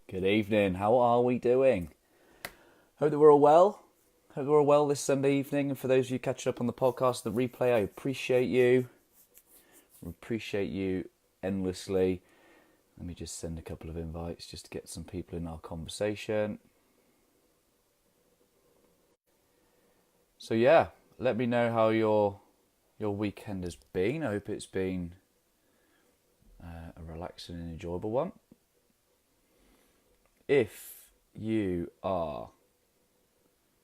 Good evening. How are we doing? Hope that we're all well. Hope that we're all well this Sunday evening. And for those of you catching up on the podcast, the replay, I appreciate you. I appreciate you endlessly. Let me just send a couple of invites just to get some people in our conversation. So yeah, let me know how your weekend has been. I hope it's been a relaxing and enjoyable one. If you are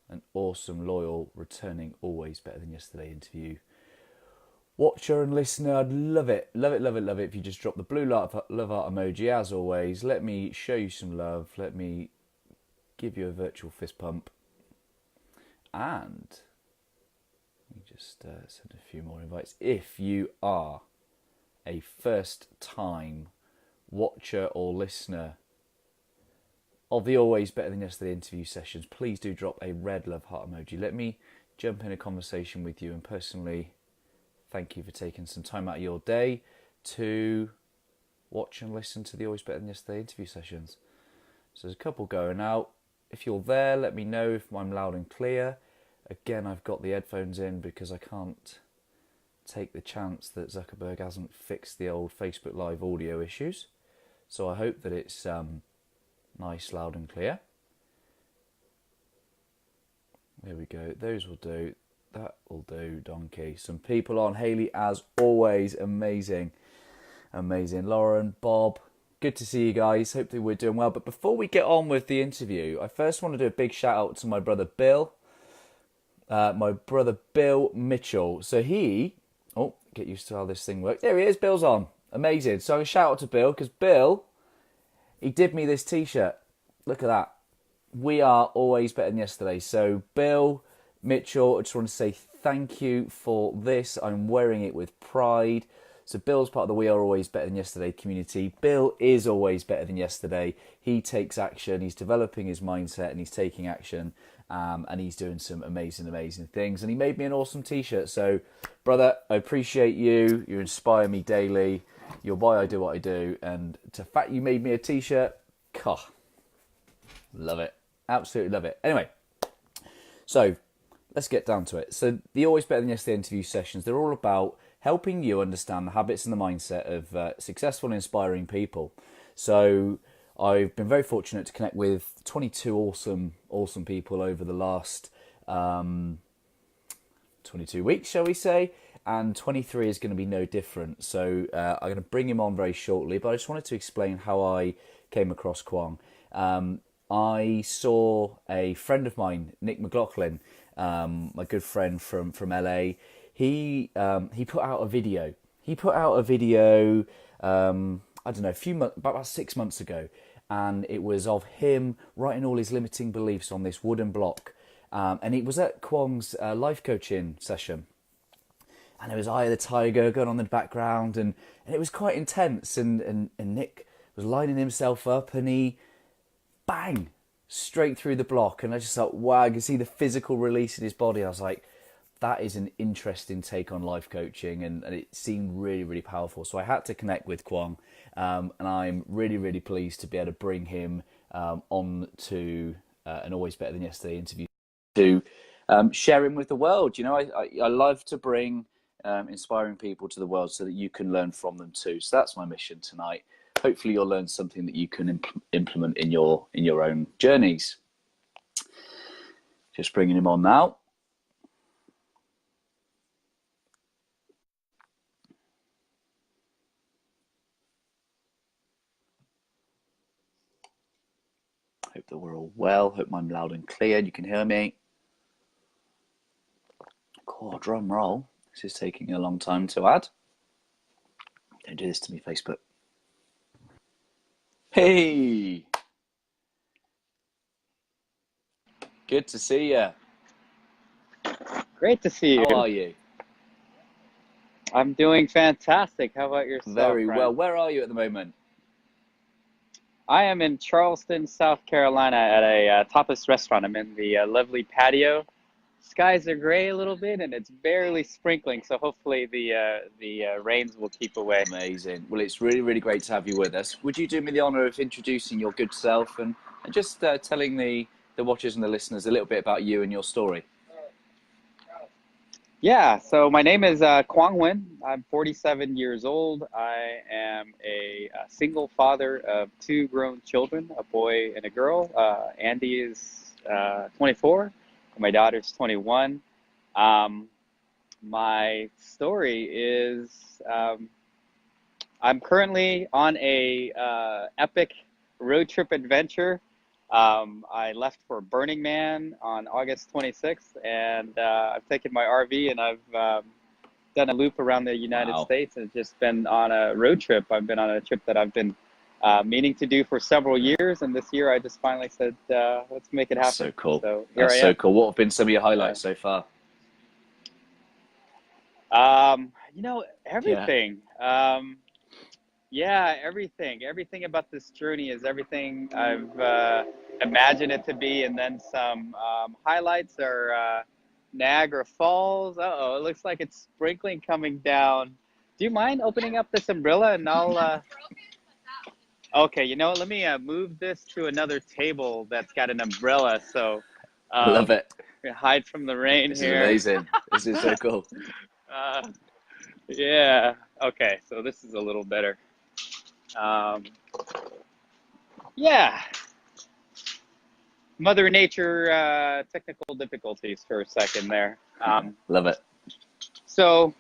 an awesome, loyal, returning, always better than yesterday interview watcher and listener, I'd love it if you just drop the blue love heart emoji. As always, let me show you some love. Let me give you a virtual fist pump. And let me just send a few more invites. If you are a first time watcher or listener of the Always Better Than Yesterday interview sessions, please do drop a red love heart emoji. Let me jump in a conversation with you and personally thank you for taking some time out of your day to watch and listen to the Always Better Than Yesterday interview sessions. So there's a couple going out. If you're there, let me know if I'm loud and clear. Again, I've got the headphones in because I can't take the chance that Zuckerberg hasn't fixed the old Facebook Live audio issues. So I hope that it's nice, loud and clear. There we go. Those will do. That will do, donkey. Some people on. Haley, as always, amazing. Amazing. Lauren, Bob, good to see you guys. Hope that we're doing well. But before we get on with the interview, I first want to do a big shout out to my brother Bill. Mitchell. So get used to how this thing works. There he is. Bill's on. Amazing. So a shout out to Bill because Bill, he did me this t-shirt. Look at that. We are always better than yesterday. So Bill Mitchell, I just want to say thank you for this. I'm wearing it with pride. So Bill's part of the We Are Always Better Than Yesterday community. Bill is always better than yesterday. He takes action. He's developing his mindset and he's taking action. And he's doing some amazing, amazing things. And he made me an awesome t-shirt. So, brother, I appreciate you. You inspire me daily. You're why I do what I do. And the fact you made me a t-shirt, love it. Absolutely love it. Anyway, so let's get down to it. So the Always Better Than Yesterday interview sessions, they're all about helping you understand the habits and the mindset of successful and inspiring people. So I've been very fortunate to connect with 22 awesome people over the last 22 weeks, shall we say, and 23 is going to be no different. So I'm going to bring him on very shortly, but I just wanted to explain how I came across Cuong. I saw a friend of mine, Nick McLaughlin, my good friend from LA. He put out a video. I don't know, about 6 months ago, and it was of him writing all his limiting beliefs on this wooden block. And it was at Cuong's life coaching session. And there was Eye of the Tiger going on in the background, and it was quite intense. And Nick was lining himself up, and he, bang, straight through the block. And I just thought, wow, I could see the physical release in his body. I was like, that is an interesting take on life coaching, and it seemed really, really powerful. So I had to connect with Cuong, and I'm really, really pleased to be able to bring him on to an Always Better Than Yesterday interview to share him with the world. You know, I love to bring inspiring people to the world so that you can learn from them too. So that's my mission tonight. Hopefully you'll learn something that you can implement in your own journeys. Just bringing him on now. Hope that we're all well. Hope I'm loud and clear and you can hear me. Cool, drum roll. This is taking a long time to add. Don't do this to me, Facebook. Hey! Good to see you. Great to see you. How are you? I'm doing fantastic. How about yourself? Very friend? well. Where are you at the moment? I am in Charleston, South Carolina at a tapas restaurant. I'm in the lovely patio skies are gray a little bit, and it's barely sprinkling. So hopefully the rains will keep away. Amazing. Well, it's really, really great to have you with us. Would you do me the honour of introducing your good self and just telling the watchers and the listeners a little bit about you and your story? Yeah, so my name is Cuong Huynh. I'm 47 years old. I am a single father of two grown children, a boy and a girl. Andy is 24, and my daughter's 21. My story is I'm currently on a epic road trip adventure. I left for Burning Man on August 26th, and I've taken my RV and I've done a loop around the United Wow. States and just been on a road trip. I've been on a trip that I've been meaning to do for several years, and this year I just finally said, let's make it That's happen. so cool. So here That's I so am. cool. What have been some of your Yeah. highlights so far? Yeah. Everything. Yeah, everything. Everything about this journey is everything I've imagined it to be, and then some. Highlights are Niagara Falls. Uh-oh, it looks like it's sprinkling coming down. Do you mind opening up this umbrella and I'll. Okay, you know what? Let me move this to another table that's got an umbrella, so I love um, it. hide from the rain This is here. amazing. This is so cool. Uh, yeah. Okay, so this is a little better. Um, yeah. Mother Nature technical difficulties for a second there. Love it. So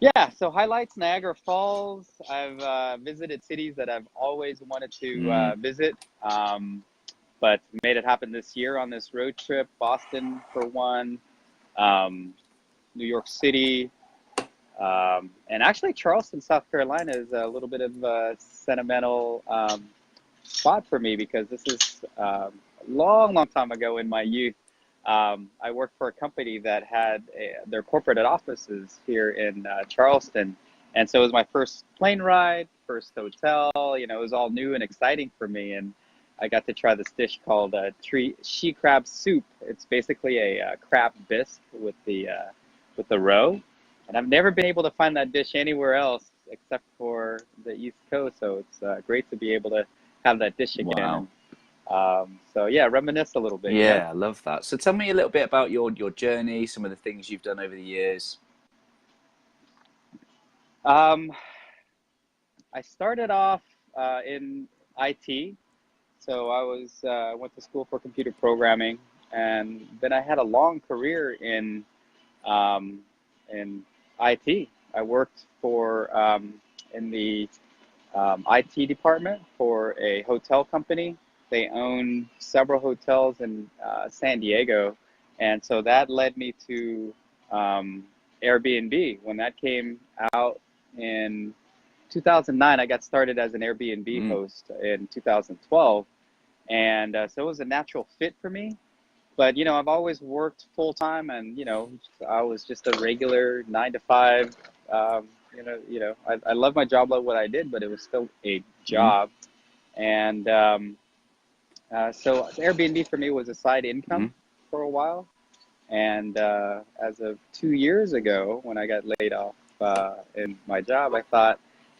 yeah, so highlights Niagara Falls. I've visited cities that I've always wanted to Mm. visit, but made it happen this year on this road trip. Boston for one, um, New York City, and actually Charleston, South Carolina is a little bit of a sentimental spot for me because this is a long, long time ago in my youth. I worked for a company that had their corporate offices here in Charleston. And so it was my first plane ride, first hotel. You know, it was all new and exciting for me. And I got to try this dish called she crab soup. It's basically a crab bisque with the roe. And I've never been able to find that dish anywhere else except for the East Coast. So it's great to be able to have that dish again. Wow. And so yeah, reminisce a little bit, you know. Yeah, I love that. So tell me a little bit about your journey, some of the things you've done over the years. Um, I started off in IT, so I went to school for computer programming, and then I had a long career um, in IT. I worked for in the IT department for a hotel company. They own several hotels in San Diego, and so that led me to Airbnb. When that came out in 2009, I got started as an Airbnb Mm. host in 2012, and so it was a natural fit for me. But you know, I've always worked full time, and you know, I was just a regular 9 to 5. I love my job, love what I did, but it was still a Mm. job. And so Airbnb for me was a side Mm. income for a while. And as of 2 years ago, when I got laid off in my job, I thought,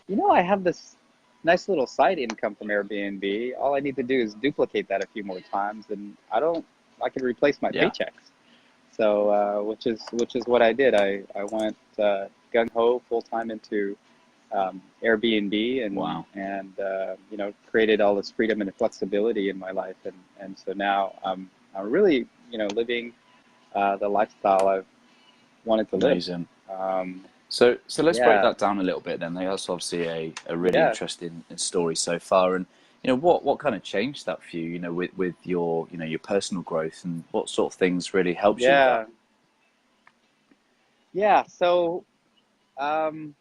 you know, I have this nice little side income from Airbnb. All I need to do is duplicate that a few more times, and I can replace my Yeah. paychecks. So, which is what I did. I went gung ho full time into Airbnb Wow. and you know, created all this freedom and flexibility in my life, and so now I'm really, you know, living the lifestyle I've wanted to live. Amazing. Um, So let's break yeah, that down a little bit then. That's obviously a really yeah, interesting story so far. And what kind of changed that for you, with your your personal growth, and what sort of things really helped you with that? yeah, yeah. So um,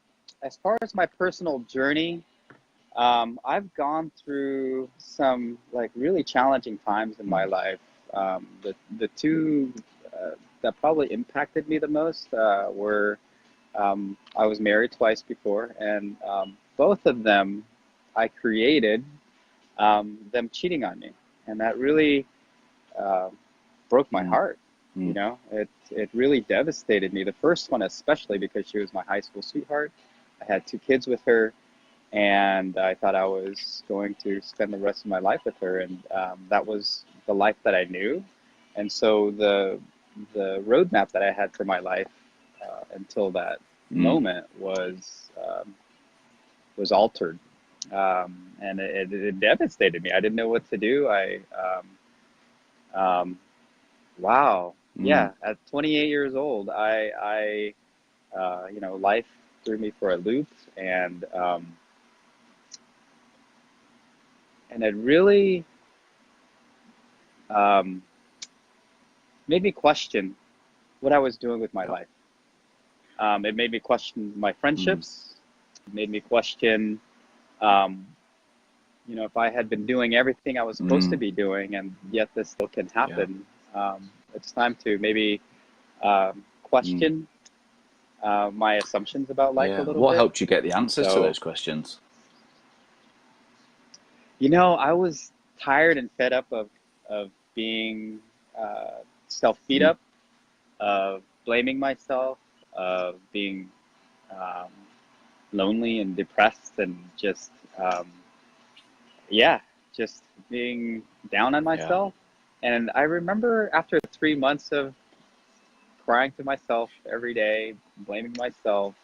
as far as my personal journey, I've gone through some like really challenging times in my Mm. life. The two that probably impacted me the most were I was married twice before, and both of them I created them cheating on me, and that really uh, broke my Mm. heart. You know, it really devastated me. The first one, especially because she was my high school sweetheart. I had 2 kids with her, and I thought I was going to spend the rest of my life with her, and that was the life that I knew. And so the roadmap that I had for my life until that moment was altered, and it devastated me. I didn't know what to do. Wow, yeah. At 28 years old, you know, life threw me for a loop, and it really um, made me question what I was doing with my life. It made me question my friendships. It made me question, um, you know, if I had been doing everything I was supposed to be doing, and yet this still can happen. It's time to maybe question my assumptions about life a Yeah. little What bit. helped you get the answers to So, those questions? you know, I was tired and fed up of being self beat up, of blaming myself, of being um, lonely and depressed, and just yeah, just being down on Yeah. myself. And I remember after 3 months of crying to myself every day, blaming myself,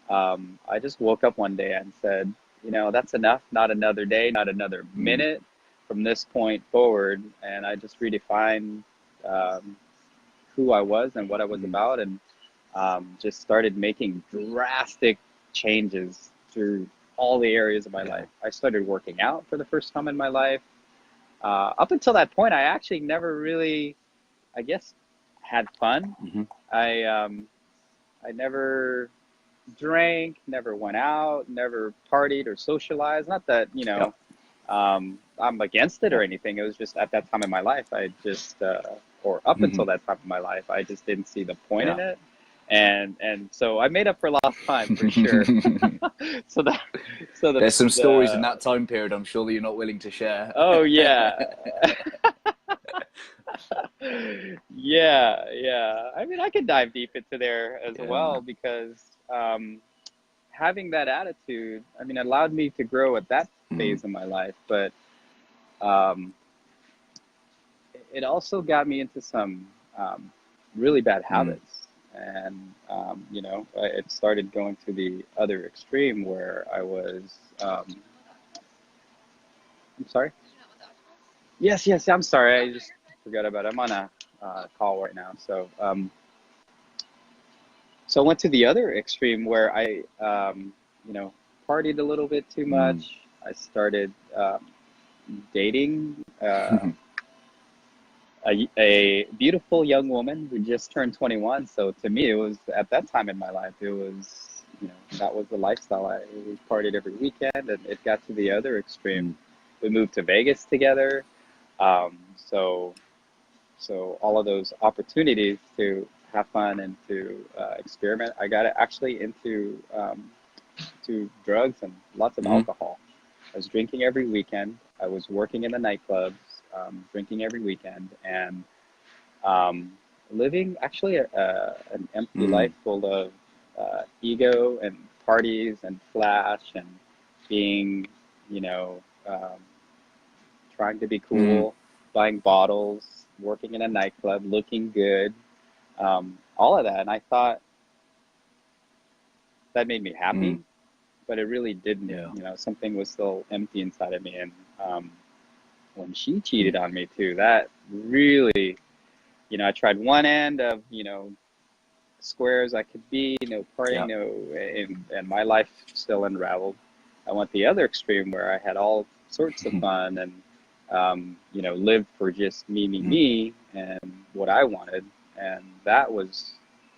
I just woke up one day and said, you know, that's enough. Not another day, not another minute from this point forward. And I just redefined um, who I was and what I was about, and just started making drastic changes through all the areas of my Yeah. life. I started working out for the first time in my life. Up until that point, I actually never really, I guess, had fun. I never drank, never went out, never partied or socialized. Not that, you Yeah. know, I'm against it Yeah. or anything. It was just at that time in my life, I just, or up until that time in my life, I just didn't see the point Yeah. in it. And so I made up for lost time for sure. So that, so There's some stories in the, that time period I'm sure that you're not willing to share. oh yeah. Yeah, yeah. I mean, I could dive deep into there as Yeah. well because having that attitude, I mean, allowed me to grow at that phase of my life, but um, it also got me into some really bad habits. And, you know, it started going to the other extreme where I was, I'm sorry? Yes, yes, I'm sorry. I just forgot about it. I'm on a call right now. So I went to the other extreme where I, you know, partied a little bit too much. I started dating a beautiful young woman who just turned 21. So to me, it was at that time in my life, it was, you know, that was the lifestyle. We partied every weekend, and it got to the other extreme. We moved to Vegas together. So all of those opportunities to have fun and to experiment, I got actually into to drugs and lots of alcohol. I was drinking every weekend. I was working in the nightclubs, drinking every weekend, and um, living actually an empty life full of ego and parties and flash and being, you know, trying to be cool, buying bottles, working in a nightclub, looking good, all of that. And I thought that made me happy, but it really didn't. Yeah. You know, something was still empty inside of me. And when she cheated on me too, that really, you know, I tried one end of, you know, square as I could be, no partying, Yeah. no, and my life still unraveled. I went the other extreme where I had all sorts of fun and, you know, lived for just me, and what I wanted. And that was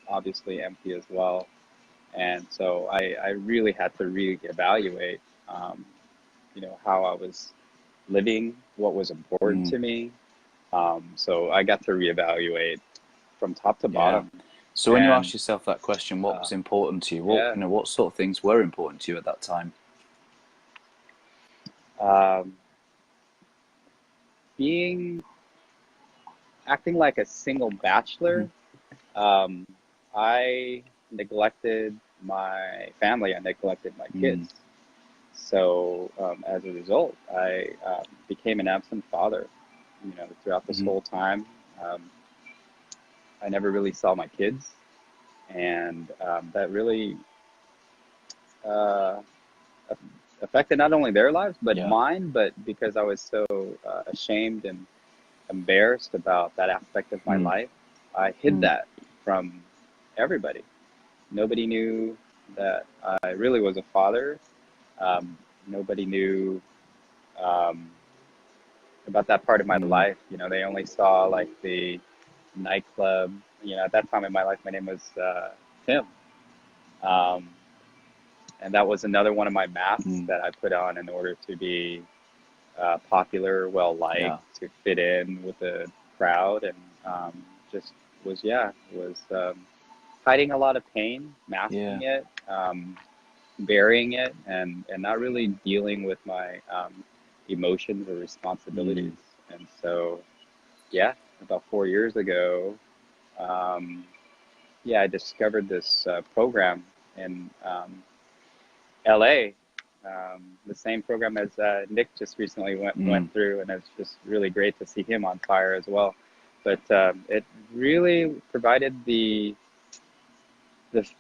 obviously empty as well. And so I really had to reevaluate, you know, how I was living, what was important to me. So I got to reevaluate from top to Yeah. bottom. So when you And asked yourself that question, what was important to you? What, yeah, you know, what sort of things were important to you at that time? um, being acting like a single bachelor, I neglected my family. I neglected my kids. So as a result, I became an absent father. Throughout this whole time, I never really saw my kids, and that really uh, affected not only their lives but mine. But because I was so ashamed and embarrassed about that aspect of my life, I hid that from everybody. Nobody knew that I really was a father. Nobody knew um, about that part of my life. They only saw like the nightclub. At that time in my life, my name was Tim. Um, and that was another one of my masks that I put on in order to be popular, well liked, to fit in with the crowd, and just was hiding a lot of pain, masking it, burying it, and not really dealing with my emotions or responsibilities. And so, about 4 years ago, I discovered this program in LA, the same program as Nick just recently went through, and it's just really great to see him on fire as well. But it really provided the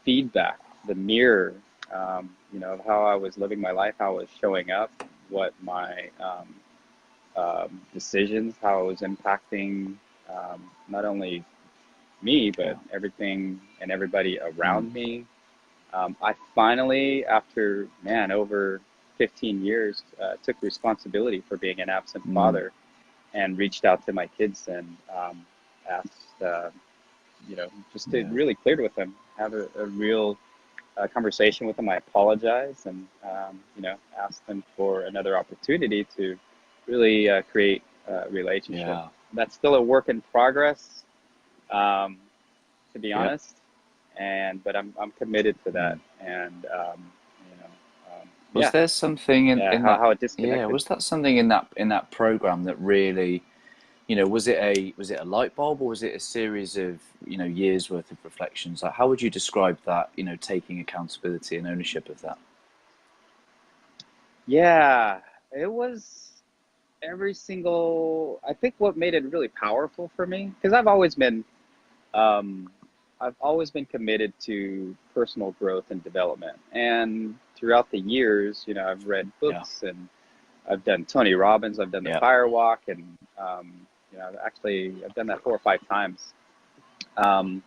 feedback, the mirror, of how I was living my life, how I was showing up, what my decisions, how it was impacting not only me, but everything and everybody around me. I finally, after, over 15 years, took responsibility for being an absent father, and reached out to my kids and asked, just to really clear with them, have a real conversation with them. I apologized and, asked them for another opportunity to really create a relationship. Yeah. That's still a work in progress, to be Yeah. honest. But I'm committed to that. And, Was there something in that? how it Yeah, disconnected. was that something in that program that really, was it a light bulb, or was it a series of, years worth of reflections? Like, how would you describe that, taking accountability and ownership of that? Yeah, it was I think what made it really powerful for me, because um, I've always been committed to personal growth and development. And throughout the years, I've read Yeah. books, and I've done Tony Robbins, I've done the Yeah. Fire Walk, and I've done that 4 or 5 times. Um,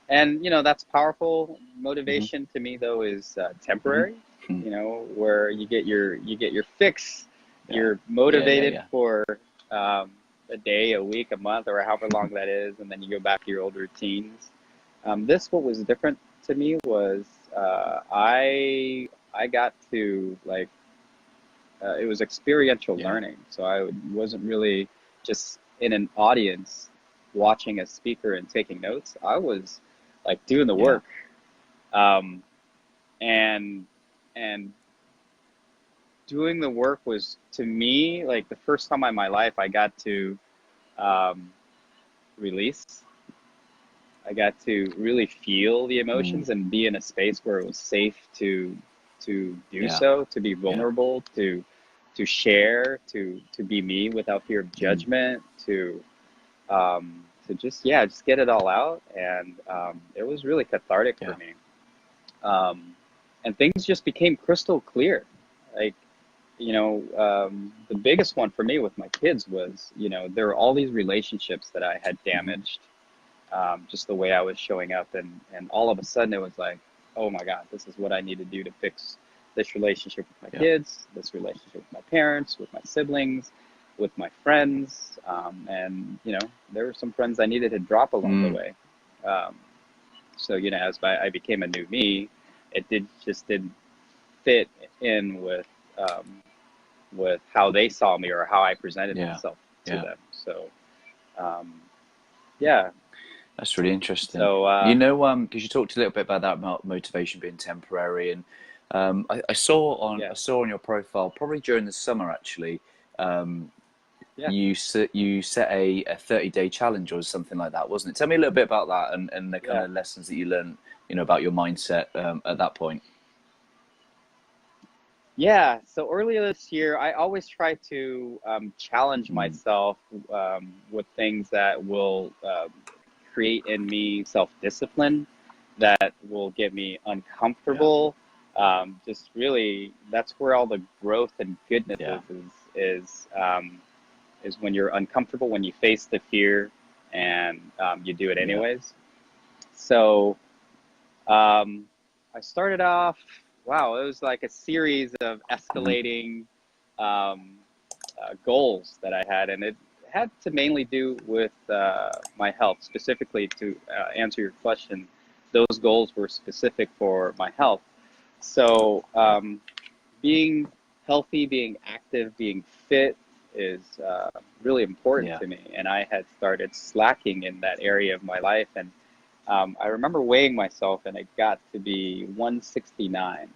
and that's powerful. Motivation to me though is temporary. Where you get your fix. Yeah. You're motivated for a day, a week, a month, or however long that is, and then you go back to your old routines. What was different to me was I got to it was experiential learning. So I wasn't really just in an audience watching a speaker and taking notes. I was like doing the work, um, and and doing the work was, to me, like the first time in my life I got to um, release. I got to really feel the emotions and be in a space where it was safe to do so, to be vulnerable, to share, to be me without fear of judgment, to just get it all out. And it was really cathartic for me. And things just became crystal clear. Like, the biggest one for me with my kids was, there were all these relationships that I had damaged, just the way I was showing up. And all of a sudden it was like, oh my God, this is what I need to do to fix this relationship with my kids, this relationship with my parents, with my siblings, with my friends. And, there were some friends I needed to drop along the way. So, as I became a new me, it didn't fit in with how they saw me or how I presented myself to them. So, yeah. That's really interesting. So, because you talked a little bit about that motivation being temporary, and I saw on your profile, probably during the summer actually, Yeah. you set a 30-day challenge or something like that, wasn't it? Tell me a little bit about that and the kind Yeah. of lessons that you learned, about your mindset at that point. Yeah. So earlier this year, I always try to challenge Mm, myself with things that will create in me self-discipline, that will get me yeah, uncomfortable. Just really, that's where all the growth and goodness yeah, is when you're uncomfortable, when you face the fear, and you do it yeah. anyways. So Um, I started off, wow, it was like a series of Hmm. escalating um, goals that I had, and it had to mainly do with my health. Specifically, to answer your question, those goals were specific for my health. So, Yeah, being healthy, being active, being fit is really important yeah. to me, and I had started slacking in that area of my life. And I remember weighing myself, and it got to be 169,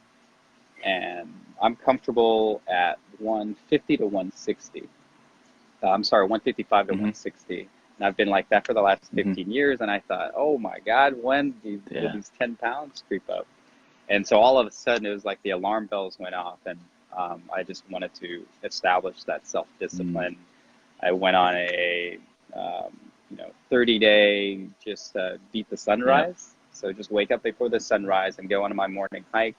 and I'm comfortable at 150 to 160. I'm sorry, 155 to Hmm. 160. And I've been like that for the last Hmm. 15 years. And I thought, oh my God, when did Yeah. these 10 pounds creep up? And so all of a sudden, it was like the alarm bells went off, and I just wanted to establish that Mm, self-discipline. I went on a 30-day just beat the yeah. sunrise. So just wake up before the sunrise and go on my morning hike.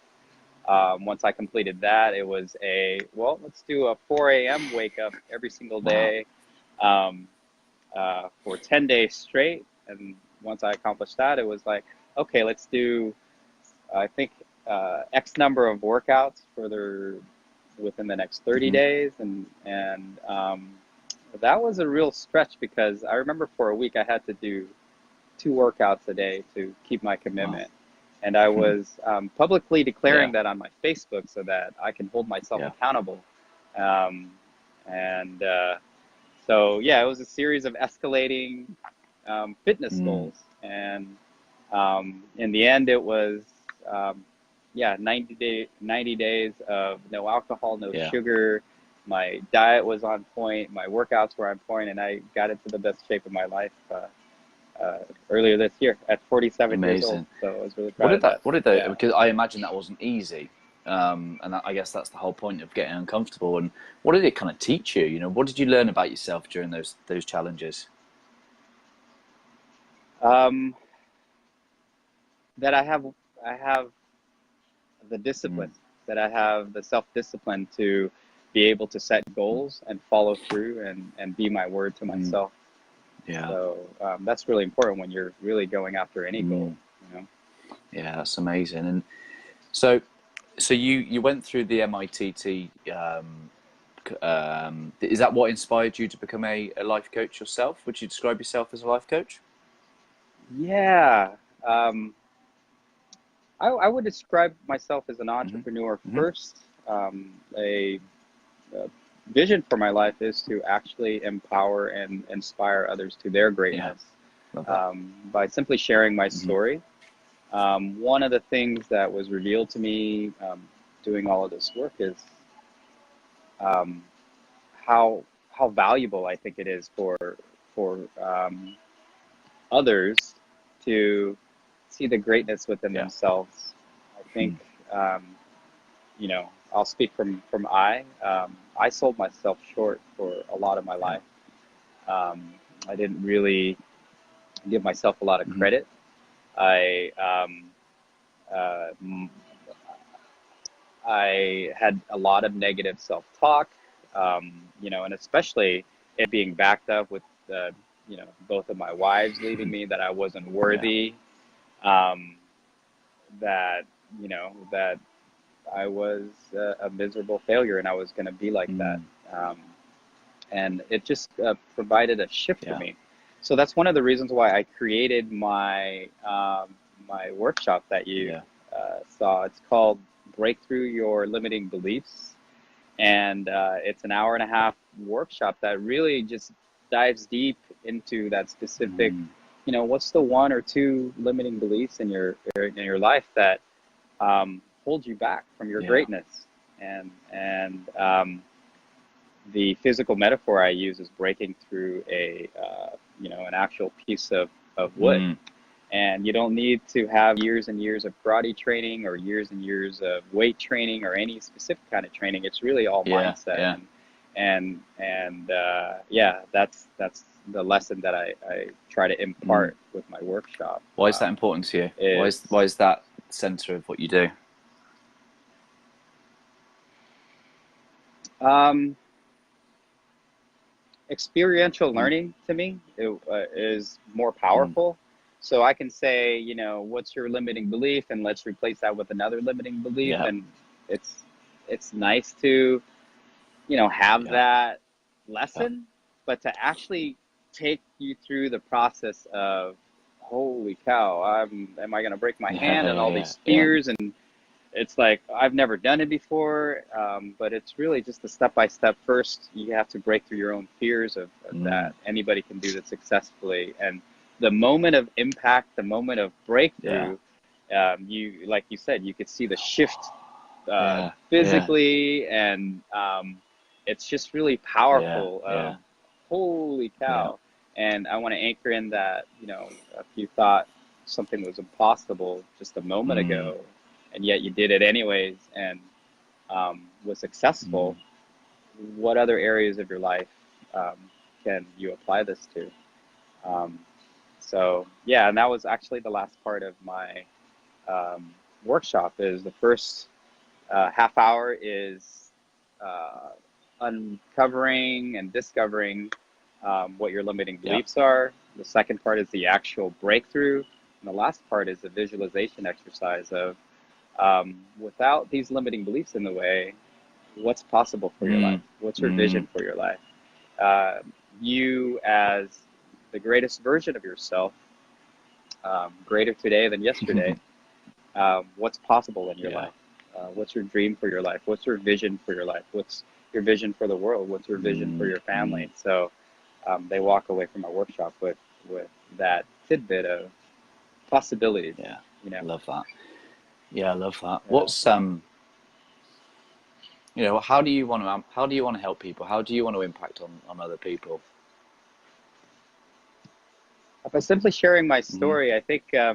Once I completed that, it was let's do a 4 a.m. wake up every single Wow. day um, for 10 days straight. And once I accomplished that, it was like, okay, let's do, I think, X number of workouts within the next 30 Hmm. days. And that was a real stretch, because I remember for a week I had to do 2 workouts a day to keep my Wow. commitment. And I was publicly Yeah. declaring that on my Facebook so that I can hold myself Yeah. accountable. Um, and so, yeah, it was a series of escalating fitness Mm, goals. And in the end, it was, yeah, 90 days of no alcohol, no yeah. sugar. My diet was on point. My workouts were on point, and I got into the best shape of my life earlier this year at 47 years old. Amazing. So I was really What proud did of that? that. What did that? Yeah. Because I imagine that wasn't easy, and I guess that's the whole point of getting uncomfortable. And what did it kind of teach you? What did you learn about yourself during those challenges? Um, that I have the Mm, discipline, that I have the self-discipline to be able to set goals and follow through, and be my word to mm, myself. yeah. So that's really important when you're really going after any goal, Mm, you know? yeah, that's amazing. And so, so you went through the MITT. Is that what inspired you to become a life coach yourself? Would you describe yourself as a life coach? Yeah. Um, I would describe myself as an Hmm. entrepreneur Hmm. first. A vision for my life is to actually empower and inspire others to their Yeah, greatness love that. by simply sharing my Hmm. story. One of the things that was revealed to me doing all of this work is um, how valuable I think it is for others to see the greatness within Yeah. themselves. I think Mm, um, I'll speak from I sold myself short for a lot of my yeah. life. I didn't really give myself a lot of Hmm. credit. I uh, I had a lot of negative self-talk, and especially it being backed up with both of my wives leaving me, that I wasn't Yeah. worthy, um, that that I was a miserable failure, and I was going to be like that. Mm, Um, and it just provided a shift for yeah. me. So that's one of the reasons why I created my workshop that you Yeah. saw. It's called Breakthrough Your Limiting Beliefs, and it's an hour and a half workshop that really just dives deep into that specific. Mm, What's the one or two limiting beliefs in your life that hold you back from your yeah. greatness, and the physical metaphor I use is breaking through an actual piece of wood. Mm. And you don't need to have years and years of karate training or years and years of weight training or any specific kind of training. It's really all mindset. Yeah. Yeah, that's the lesson that I try to impart with my workshop. Why is that important to you? Is, Why is that center of what you do? Experiential learning to me is more powerful. So I can say, what's your limiting belief, and let's replace that with another limiting belief. Yeah. And it's nice to, have that lesson, but to actually take you through the process of, holy cow, am I going to break my hand, and all these fears, and it's like, I've never done it before, but it's really just a step-by-step. First, you have to break through your own fears of that. Anybody can do that successfully. And the moment of impact, the moment of breakthrough, like you said, you could see the shift physically, and it's just really powerful. Holy cow. And I want to anchor in that, if you thought something was impossible just a moment ago, and yet you did it anyways, and was successful, what other areas of your life can you apply this to? So yeah, and that was actually the last part of my workshop. Is the first half hour is uncovering and discovering what your limiting beliefs are. The second part is the actual breakthrough, and the last part is the visualization exercise of, without these limiting beliefs in the way, what's possible for your life? What's your vision for your life? You as the greatest version of yourself, greater today than yesterday, what's possible in your life? What's your dream for your life? What's your vision for your life? What's your vision for the world? What's your vision for your family? So they walk away from our workshop with that tidbit of possibilities. I love that. Yeah, I love that. Yeah. What's how do you want to help people? How do you want to impact on other people? By simply sharing my story, I think a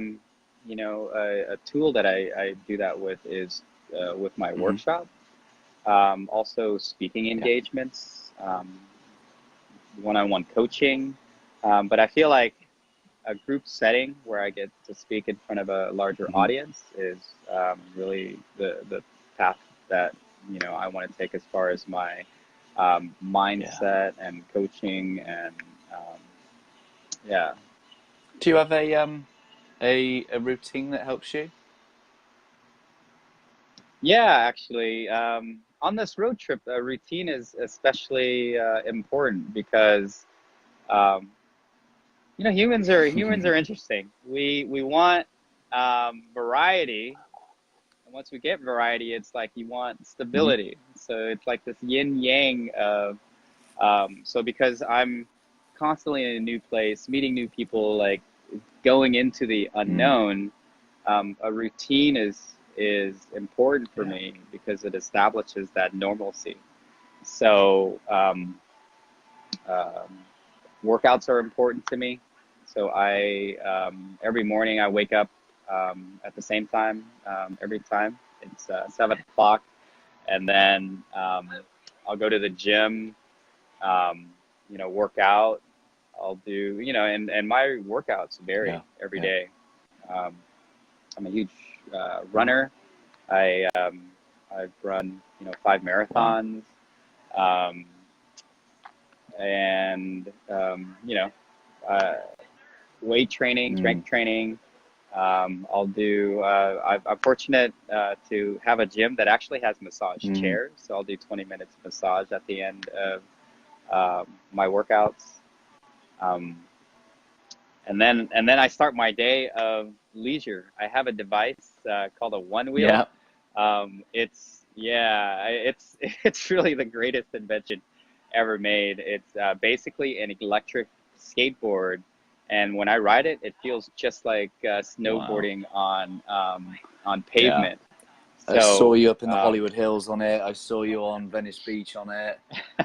tool that I do that with is with my workshop. Also speaking engagements, one-on-one coaching, but I feel like a group setting where I get to speak in front of a larger audience is really the path that I want to take as far as my mindset and coaching, and Do you have a routine that helps you? Yeah, actually, on this road trip, a routine is especially important because humans are interesting. We want variety, and once we get variety, it's like you want stability. So it's like this yin yang of so because I'm constantly in a new place, meeting new people, like going into the unknown, a routine is important for me because it establishes that normalcy. So workouts are important to me. So I every morning I wake up at the same time every time. It's 7 o'clock, and then I'll go to the gym, work out. I'll do, and my workouts vary every day. I'm a huge runner. I've run 5 marathons, and weight training, strength training. I'll do. I'm fortunate to have a gym that actually has massage chairs, so I'll do 20 minutes of massage at the end of my workouts. And then I start my day of leisure. I have a device called a One Wheel. It's really the greatest invention ever made. It's basically an electric skateboard, and when I ride it, it feels just like snowboarding on pavement. I saw So, you up in the Hollywood Hills on it. I saw you on Venice Beach on it.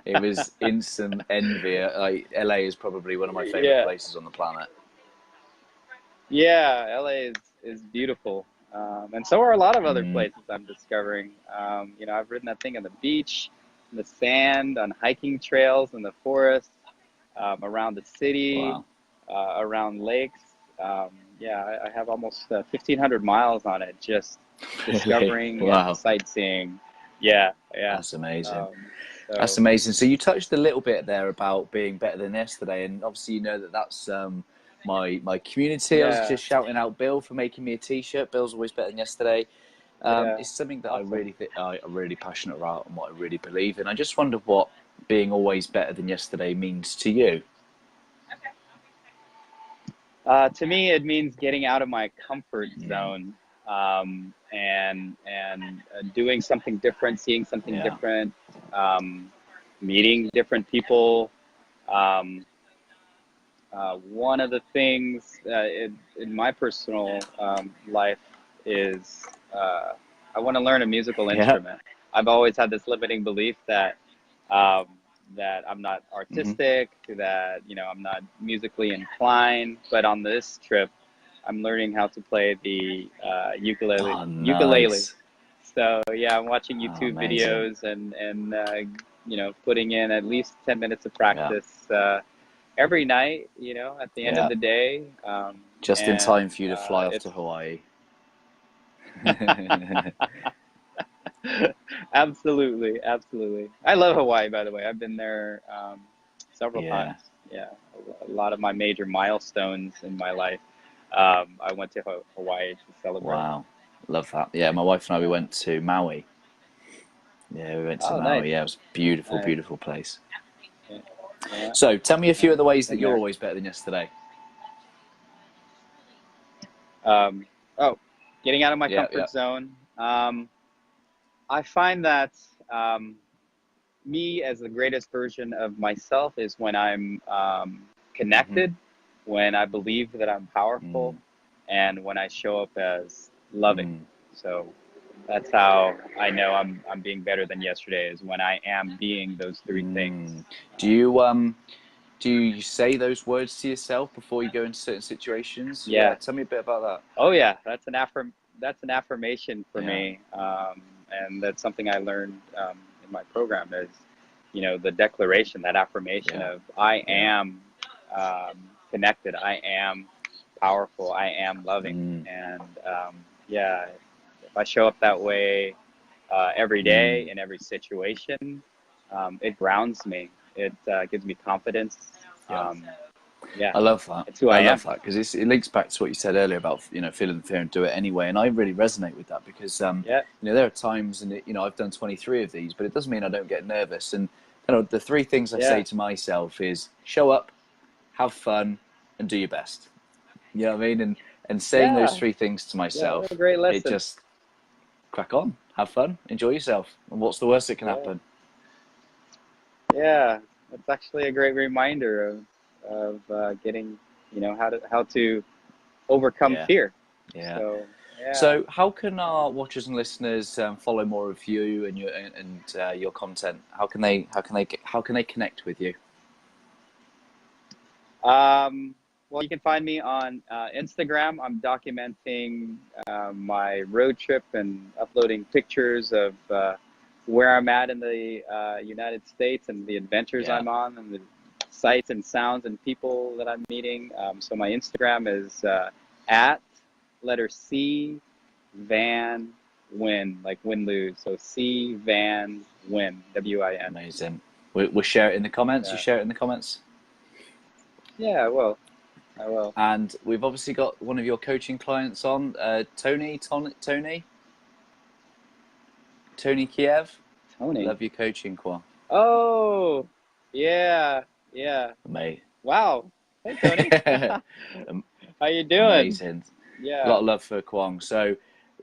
It was instant envy. Like LA is probably one of my favorite yeah, places on the planet. yeah, LA is beautiful. And so are a lot of other Mm, places I'm discovering. You know, I've ridden that thing on the beach, in the sand, on hiking trails in the forest, around the city, wow. around lakes. Yeah, I have almost 1,500 miles on it, just Really? discovering and Wow. sightseeing. Yeah, yeah. That's amazing. Um, That's so, amazing. So you touched a little bit there about being better than yesterday, and obviously you know that that's my community. I was yeah, just shouting out Bill for making me a T-shirt. Bill's always better than yesterday. yeah, It's something that I awesome. really think I'm really passionate about and what I really believe in. I just wonder what being always better than yesterday means to you. To me, it means getting out of my comfort Mm, zone, and doing something different, seeing something yeah. different, meeting different people. Um, One of the things in my personal life is I want to learn a musical Yeah. instrument. I've always had this limiting belief um, that I'm not Hmm. artistic, that you know I'm not musically inclined. But on this trip, I'm learning how to play the ukulele. Oh, Ukulele. nice. So yeah, I'm watching Oh, YouTube amazing. videos and you know putting in at least 10 minutes of Yeah. practice every night. You know, at the end of Yeah. the day, Just in and time for you to fly off to it's Hawaii. absolutely, absolutely. I love Hawaii, by the way. I've been there several Yeah. times. Yeah, a lot of my major milestones in my life, I went to Hawaii to celebrate. Wow. Love that. Yeah, my wife and I, we Yeah. went to Maui. Yeah, we went to Oh, nice, Maui. Yeah, it was a beautiful, nice. beautiful place. Yeah, yeah, So tell me a few yeah. of the ways that Been you're there. always better than yesterday. Um, oh, getting out of my Yeah, yeah. comfort zone. I find that um, me as the greatest version of myself is when I'm Hmm. connected, when I believe that I'm powerful, Mm, and when I show up as loving. mm, So that's how I know I'm being better than yesterday is when I am being those three things. mm. Do you say those words to yourself before you go into certain situations? Yeah, Yeah. tell me a bit about Oh yeah. That's an affirmation that. for Yeah, me, and that's something I learned in my program is, you know, the declaration, that affirmation yeah, of I yeah. am connected, I am powerful, I am loving, Mm, and yeah, if I show up that way every day mm. in every situation, it grounds me. It gives me confidence. Yeah. Um, yeah, I love that. it's who I I love am. that because it links back to what you said earlier about feeling the fear and do it anyway, and I really resonate with that because Yeah, there are times and I've done 23 of these, but it doesn't mean I don't get nervous. And kind of the three things I say yeah, to myself is show up, have fun, and do your best. You know what I mean? And saying those yeah, three things to yeah. What a myself, great it lesson. just crack on, have fun, enjoy yourself. And what's the worst that can Yeah. happen? Yeah, that's actually a great reminder of getting, you know, how to overcome Yeah, fear. yeah. So yeah, So, how can our watchers and listeners follow more of you and your content? How can they connect with you? well, you can find me on Instagram. I'm documenting my road trip and uploading pictures of where I'm at in the United States and the adventures Yeah, I'm on and the sights and sounds and people that I'm meeting. So my Instagram is at letter C Van Win, like win lose. So C Van Win, WIN. amazing. We'll share it in the comments. You Yeah, share it in the comments. yeah, I will. I will. And we've obviously got one of your coaching clients on, Tony Kiev. Tony. Love your coaching, Kwon. Oh, yeah, yeah. Mate. Wow. Hey, Tony. How you doing? Amazing. A lot Yeah. of love for Kwong. So,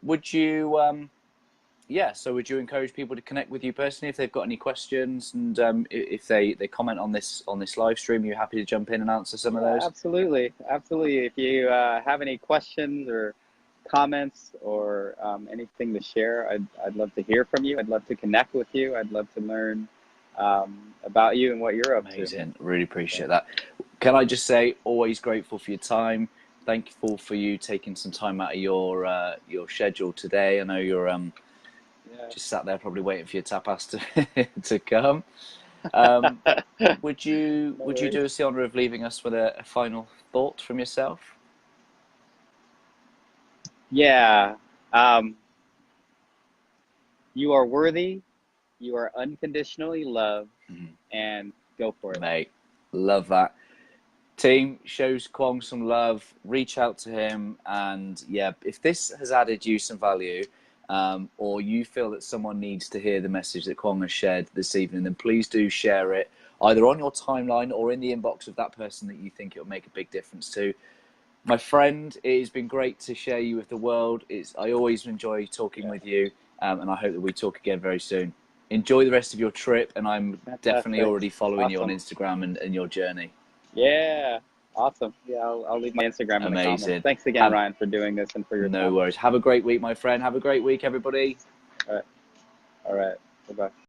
would you, would you encourage people to connect with you personally if they've got any questions, and if they comment on this live stream, are you happy to jump in and answer some of Yeah, those? absolutely. Absolutely. If you have any questions or comments or anything to share, I'd love to hear from you. I'd love to connect with you. I'd love to learn about you and what you're up to. Amazing. Really appreciate that. Can I just say, always grateful for your time. Thankful for you taking some time out of your schedule today. I know you're just sat there probably waiting for your tapas to come. Would you do us the honour of leaving us with a final thought from yourself? Yeah. You are worthy. You are unconditionally loved, and go for it. Mate, love that. Team, shows Cuong some love, reach out to him, and yeah, if this has added you some value, or you feel that someone needs to hear the message that Cuong has shared this evening, then please do share it, either on your timeline or in the inbox of that person that you think it will make a big difference to. My friend, it has been great to share you with the world. I always enjoy talking with you, and I hope that we talk again very soon. Enjoy the rest of your trip, and I'm definitely already following you on Instagram and your journey. Yeah, awesome. Yeah, I'll leave my Instagram in the comments. Thanks again, Ryan, for doing this and for your time. No worries. Have a great week, my friend. Have a great week, everybody. All right. Bye-bye.